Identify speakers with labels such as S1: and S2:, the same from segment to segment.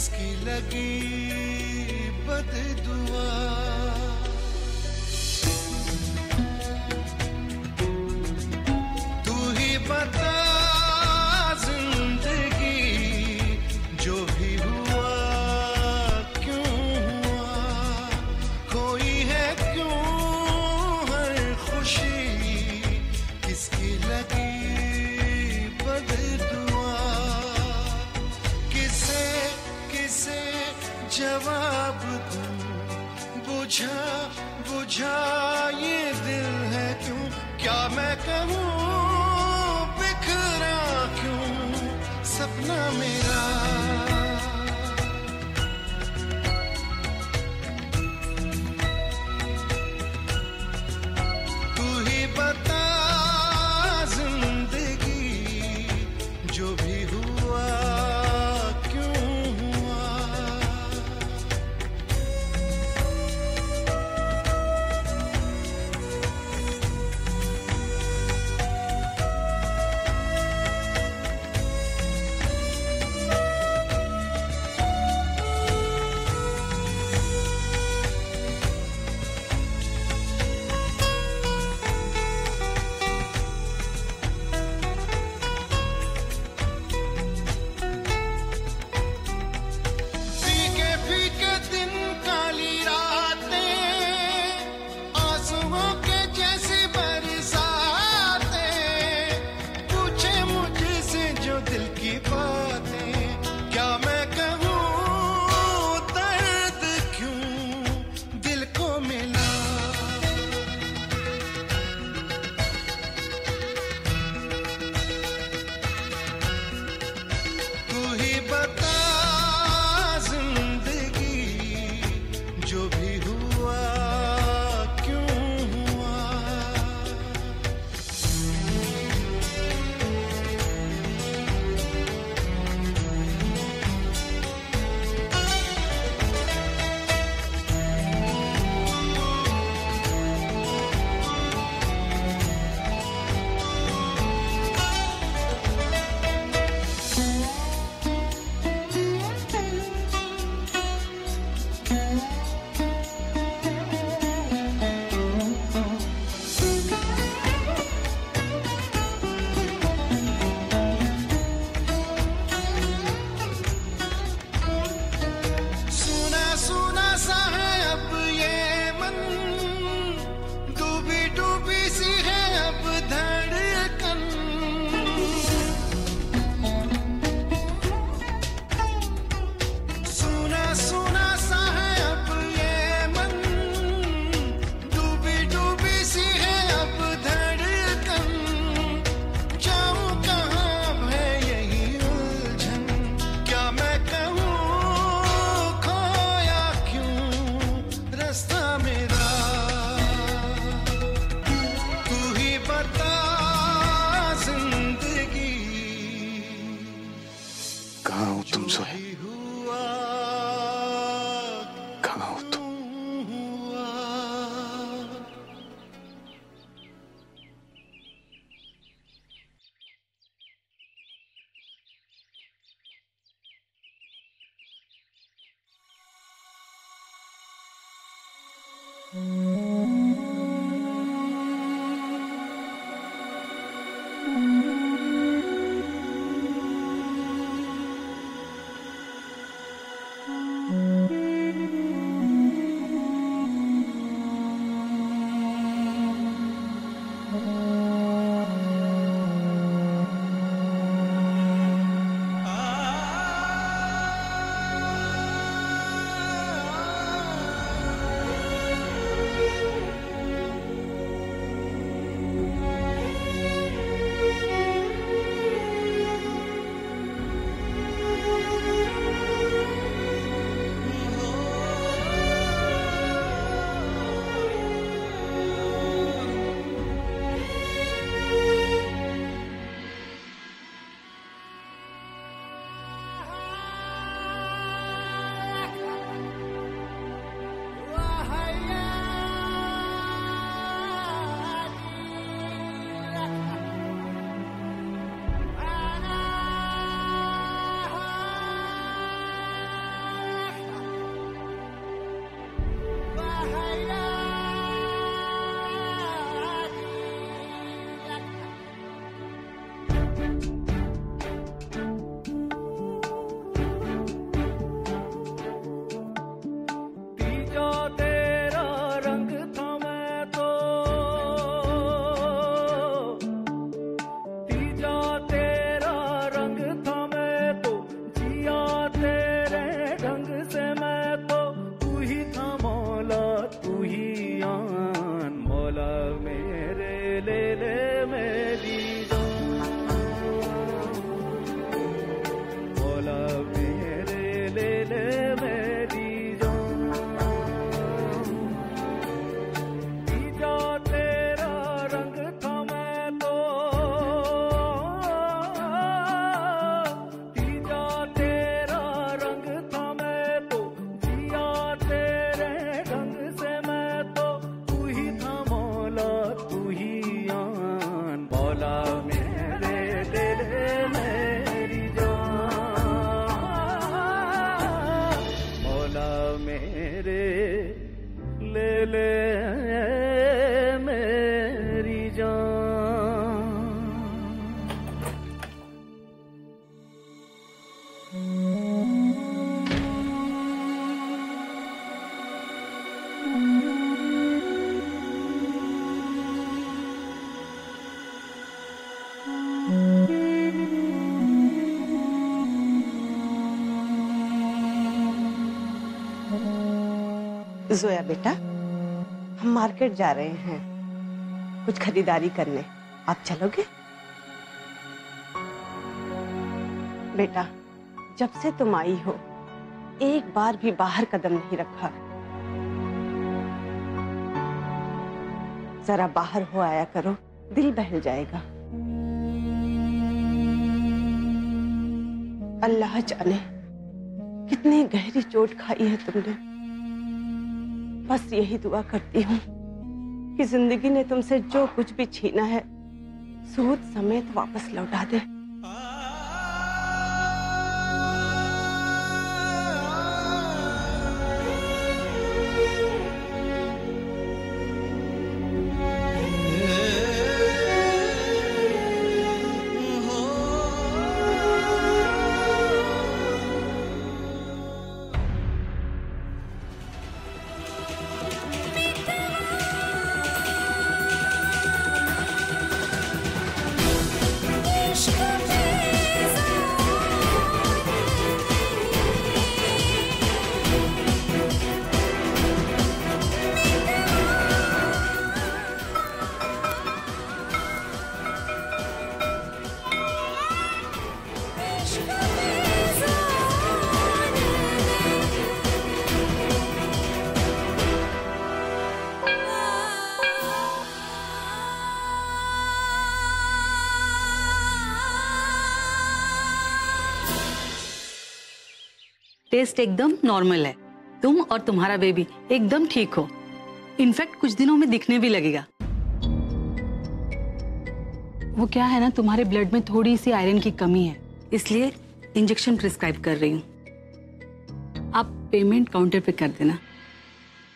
S1: किसकी लगी बददुआ। तू ही बता जिंदगी जो भी हुआ क्यों हुआ, कोई है क्यों हर खुशी किसकी लगी बददुआ। किसे किसे जवाब दूं, बुझा बुझा ये दिल है क्यों, क्या मैं कहूँ बिखरा क्यों सपना मेरा। तू ही बता जिंदगी जो भी हुआ क्यों हुआ। फीके फीके दिन काली रातें आंसुओं के जैसी बरसातें, पूछे मुझसे जो दिल की बातें, क्या मैं कहूँ दर्द क्यों दिल को मिला। तू ही बता जिंदगी जो भी हुआ क्यों हुआ। सुना सुना सा है अब ये मन, डूबी डूबी सी है अब धड़कन। सुना सुना सा है अब ये मन, डूबी डूबी सी है अब धड़कन। जाऊं कहाँ है यही उलझन, क्या मैं कहूँ खोया क्यों रास्ता मेरा। तू ही बता जिंदगी
S2: कहाँ हो तुम
S1: जो
S2: सोहे,
S1: भी हुआ
S2: कहाँ हो तुम।
S1: क्यों हुआ।
S2: ले मेरी जान।
S3: जोया बेटा, हम मार्केट जा रहे हैं कुछ खरीदारी करने, आप चलोगे? बेटा, जब से तुम आई हो एक बार भी बाहर कदम नहीं रखा। जरा बाहर हो आया करो, दिल बहल जाएगा। अल्लाह जाने कितनी गहरी चोट खाई है तुमने। बस यही दुआ करती हूँ कि जिंदगी ने तुमसे जो कुछ भी छीना है सूद समेत वापस लौटा दे।
S4: टेस्ट एकदम नॉर्मल है। तुम और तुम्हारा बेबी एकदम ठीक हो। इनफैक्ट कुछ दिनों में दिखने भी लगेगा। वो क्या है ना, तुम्हारे ब्लड में थोड़ी सी आयरन की कमी है, इसलिए इंजेक्शन प्रिस्क्राइब कर रही हूँ। आप पेमेंट काउंटर पे कर देना।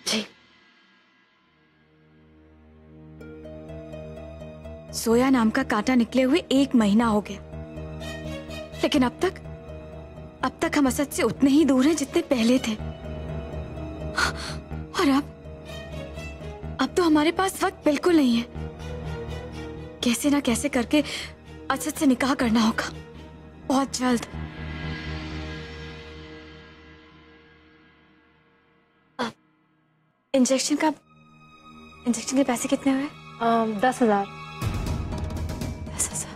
S5: जी। सोया नाम का कांटा निकले हुए 1 महीना हो गया, लेकिन अब तक हम असद से उतने ही दूर हैं जितने पहले थे। और अब तो हमारे पास वक्त बिल्कुल नहीं है। कैसे ना कैसे करके असद से निकाह करना होगा बहुत जल्द। इंजेक्शन के पैसे कितने हुए?
S6: 10,000।
S5: 10,000।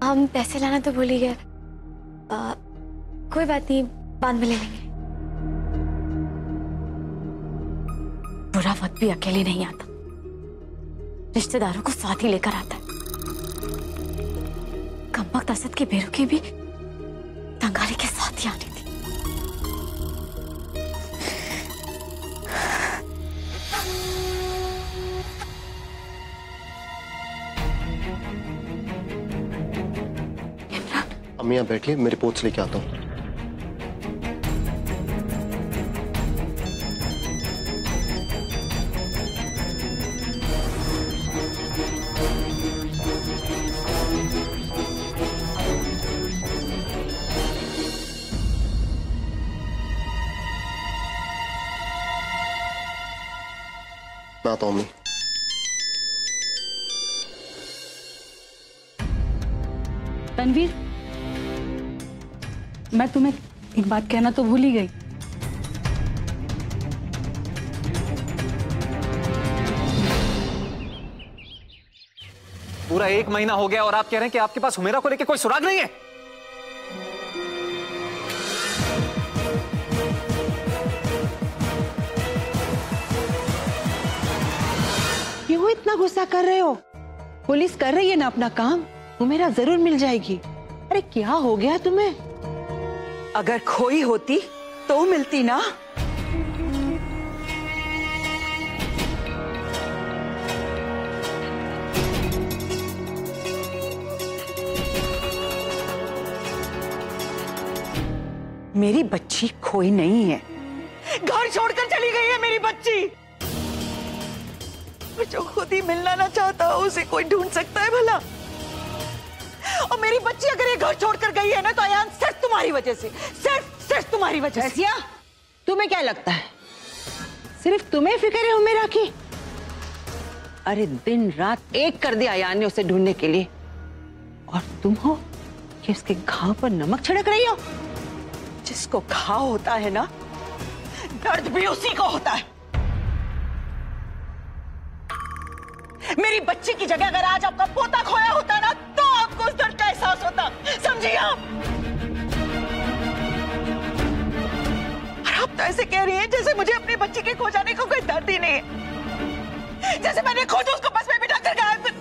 S5: हम पैसे लाना तो भूल ही गए। कोई बात नहीं, बाद में ले लेंगे। बुरा वक्त भी अकेले नहीं आता, रिश्तेदारों को साथ ही लेकर आता है। कमबख्त असद की बेरुखी भी तंगारी के साथ ही आनी थी।
S7: अम्मी यहाँ बैठिए, मेरे पोच लेके आता हूँ। मैं आता हूँ अम्मी।
S4: तनवीर, मैं तुम्हें एक बात कहना तो भूल ही गई।
S8: पूरा 1 महीना हो गया और आप कह रहे हैं कि आपके पास हुमेरा को लेकर कोई सुराग नहीं है।
S3: क्यों इतना गुस्सा कर रहे हो? पुलिस कर रही है ना अपना काम, हुमेरा जरूर मिल जाएगी। अरे क्या हो गया तुम्हें?
S9: अगर खोई होती तो मिलती ना। मेरी बच्ची खोई नहीं है, घर छोड़कर चली गई है मेरी बच्ची। और जो खुद ही मिलना ना चाहता हो उसे कोई ढूंढ सकता है भला? और मेरी बच्ची अगर ये घर छोड़कर गई है ना तो अयान सिर्फ तुम्हारी वजह से, सिर्फ तुम्हारी वजह से।
S3: रसिया, तुम्हें क्या लगता है सिर्फ तुम्हें फिक्र है उमेरा की? अरे दिन रात एक कर दिया अयान ने उसे ढूंढने के लिए, और तुम हो कि उसके घाव पर नमक छिड़क रही हो।
S9: जिसको घाव होता है ना, दर्द भी उसी को होता है। मेरी बच्ची की जगह अगर आज आपका पोता खोया होता ना तो आपको उस दर्द का एहसास होता, समझिए आप? और आप तो ऐसे कह रही हैं जैसे मुझे अपनी बच्ची के खो जाने को कोई दर्द ही नहीं है, जैसे मैंने खुद उसको बस में बिठा कर गायब कर।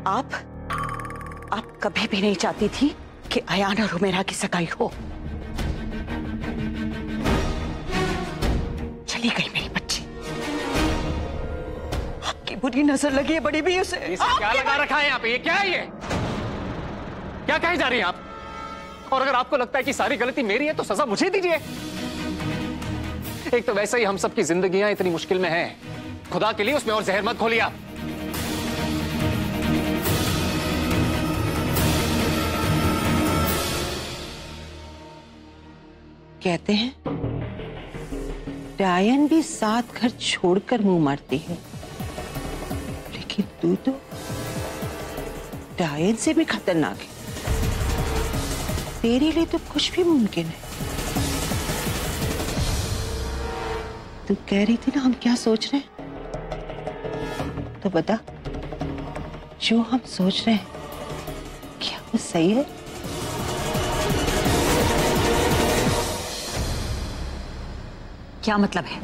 S9: आप कभी भी नहीं चाहती थी कि अयान और उमेरा की सगाई हो। चली गई मेरी बच्ची, आपकी बुरी नजर लगी है बड़ी भी उसे।
S8: क्या लगा रखा है यहाँ पे? ये क्या है? ये क्या कही जा रही है आप? और अगर आपको लगता है कि सारी गलती मेरी है तो सजा मुझे दीजिए। एक तो वैसे ही हम सबकी जिंदगियां इतनी मुश्किल में हैं, खुदा के लिए उसमें और जहर मत घोलिए आप।
S3: कहते हैं डायन भी 7 घर छोड़कर मुंह मारती है, लेकिन तू तो डायन से भी खतरनाक है। तेरे लिए तो कुछ भी मुमकिन है। तू कह रही थी ना हम क्या सोच रहे हैं, तो बता जो हम सोच रहे हैं क्या वो सही है?
S9: क्या मतलब है?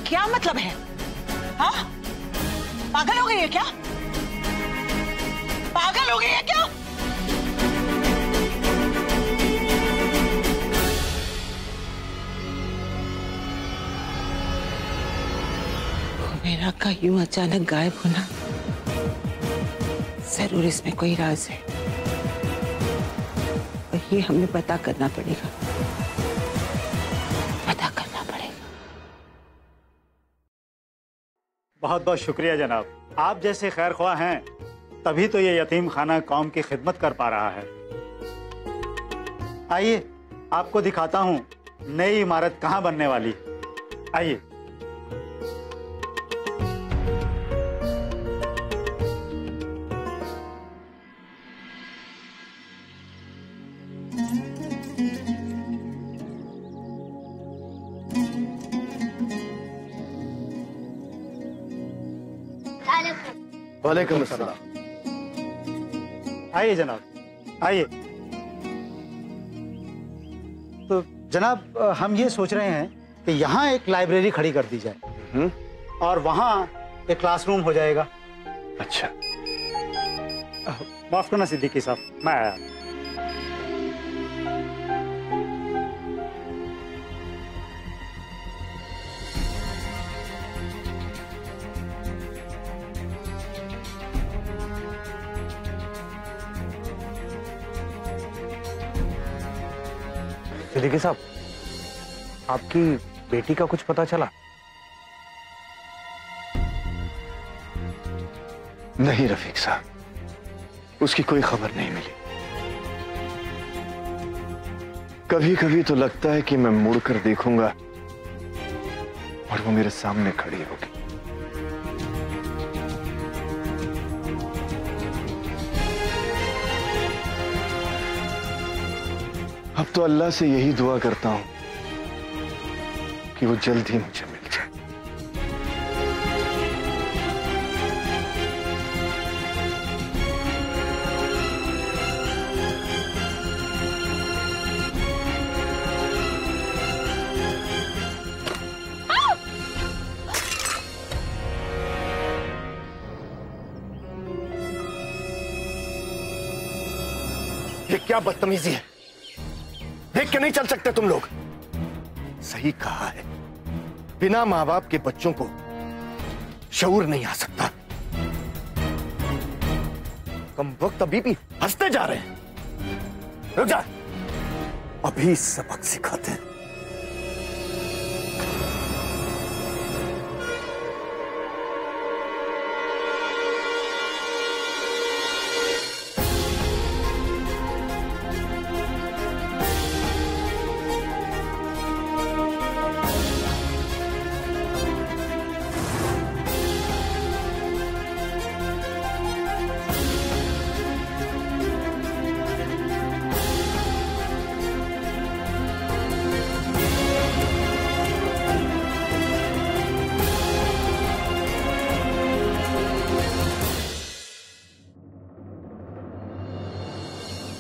S9: क्या मतलब है? हाँ, पागल हो गई है क्या? पागल हो गई है क्या?
S3: मेरा का यूं अचानक गायब होना, जरूर इसमें कोई राज है और ये हमें पता करना पड़ेगा।
S6: बहुत बहुत शुक्रिया जनाब, आप जैसे खैर ख्वाह हैं तभी तो ये यतीम खाना कौम की खिदमत कर पा रहा है। आइए आपको दिखाता हूँ नई इमारत कहाँ बनने वाली। आइए।
S7: वालेकुम अस्सलाम।
S6: आइए जनाब, आइए। तो जनाब हम ये सोच रहे हैं कि यहाँ एक लाइब्रेरी खड़ी कर दी जाए और वहाँ एक क्लासरूम हो जाएगा।
S7: अच्छा।
S6: माफ करना सिद्दीकी साहब, मैं आया।
S10: सिद्दीकी साहब, आपकी बेटी का कुछ पता चला?
S7: नहीं रफीक साहब, उसकी कोई खबर नहीं मिली। कभी कभी तो लगता है कि मैं मुड़कर देखूंगा और वो मेरे सामने खड़ी होगी। अब तो अल्लाह से यही दुआ करता हूं कि वो जल्द ही मुझे मिल जाए।
S11: ये क्या बदतमीजी है? देख के नहीं चल सकते तुम लोग? सही कहा है, बिना माँ बाप के बच्चों को शऊर नहीं आ सकता। कम वक्त अभी भी हंसते जा रहे हैं। रुक जा, अभी सबक सिखाते हैं।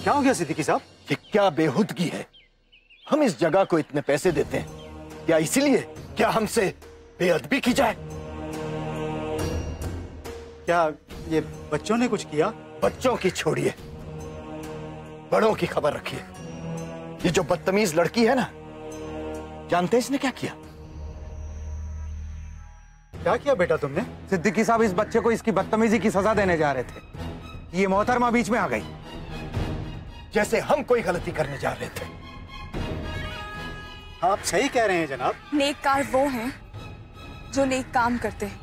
S6: क्या हो गया सिद्दीकी साहब?
S11: ये क्या बेहुदगी है? हम इस जगह को इतने पैसे देते हैं क्या इसलिए क्या हमसे बेअदबी की जाए?
S6: क्या ये बच्चों ने कुछ किया?
S11: बच्चों की छोड़िए, बड़ों की खबर रखिए। ये जो बदतमीज लड़की है ना, जानते हैं इसने क्या किया?
S6: क्या किया बेटा तुमने?
S10: सिद्दीकी साहब, इस बच्चे को इसकी बदतमीजी की सजा देने जा रहे थे। ये मोहतरमा बीच में आ गई,
S11: जैसे हम कोई गलती करने जा रहे थे।
S6: आप सही कह रहे हैं जनाब।
S12: नेककार वो हैं जो नेक काम करते हैं।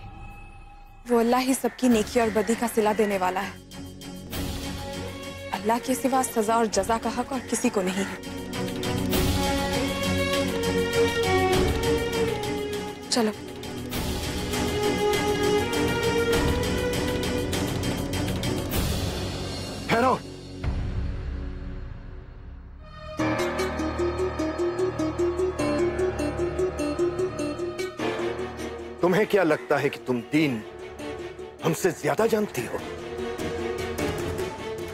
S12: वो अल्लाह ही सबकी नेकी और बदी का सिला देने वाला है। अल्लाह के सिवा सजा और जजा का हक और किसी को नहीं है। चलो।
S11: ठहरो। तुम्हें क्या लगता है कि तुम दीन हमसे ज्यादा जानती हो?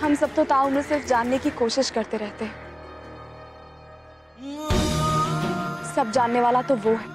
S12: हम सब तो ताउम्र सिर्फ जानने की कोशिश करते रहते हैं। सब जानने वाला तो वो है